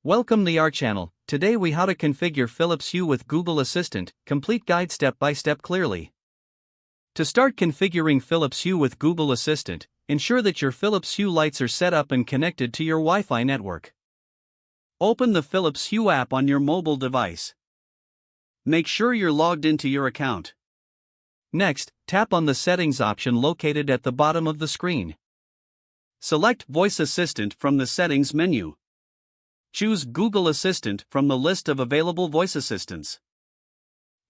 Welcome to our channel. Today we how to configure Philips Hue with Google Assistant, complete guide step by step clearly. To start configuring Philips Hue with Google Assistant, ensure that your Philips Hue lights are set up and connected to your Wi-Fi network. Open the Philips Hue app on your mobile device. Make sure you're logged into your account. Next, tap on the settings option located at the bottom of the screen. Select Voice Assistant from the settings menu. Choose Google Assistant from the list of available voice assistants.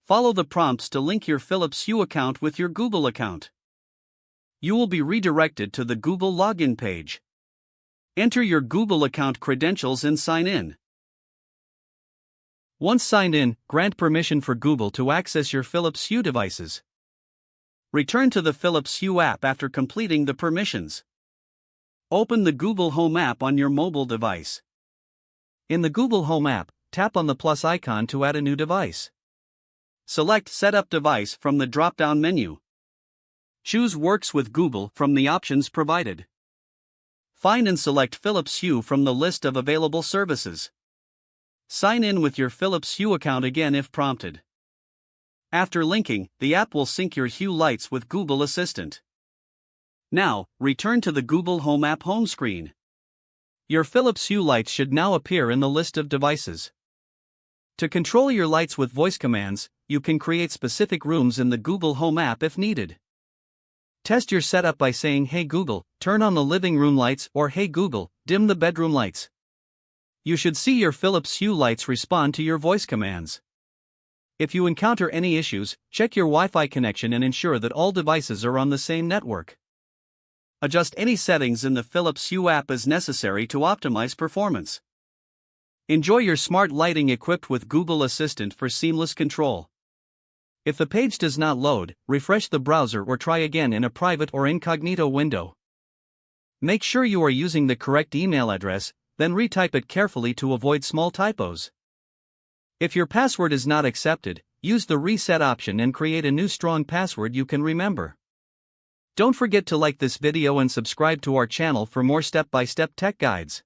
Follow the prompts to link your Philips Hue account with your Google account. You will be redirected to the Google login page. Enter your Google account credentials and sign in. Once signed in, grant permission for Google to access your Philips Hue devices. Return to the Philips Hue app after completing the permissions. Open the Google Home app on your mobile device. In the Google Home app, tap on the plus icon to add a new device. Select Set Up Device from the drop-down menu. Choose Works with Google from the options provided. Find and select Philips Hue from the list of available services. Sign in with your Philips Hue account again if prompted. After linking, the app will sync your Hue lights with Google Assistant. Now, return to the Google Home app home screen. Your Philips Hue lights should now appear in the list of devices. To control your lights with voice commands, you can create specific rooms in the Google Home app if needed. Test your setup by saying, "Hey Google, turn on the living room lights," or "Hey Google, dim the bedroom lights." You should see your Philips Hue lights respond to your voice commands. If you encounter any issues, check your Wi-Fi connection and ensure that all devices are on the same network. Adjust any settings in the Philips Hue app as necessary to optimize performance. Enjoy your smart lighting equipped with Google Assistant for seamless control. If the page does not load, refresh the browser or try again in a private or incognito window. Make sure you are using the correct email address, then retype it carefully to avoid small typos. If your password is not accepted, use the reset option and create a new strong password you can remember. Don't forget to like this video and subscribe to our channel for more step-by-step tech guides.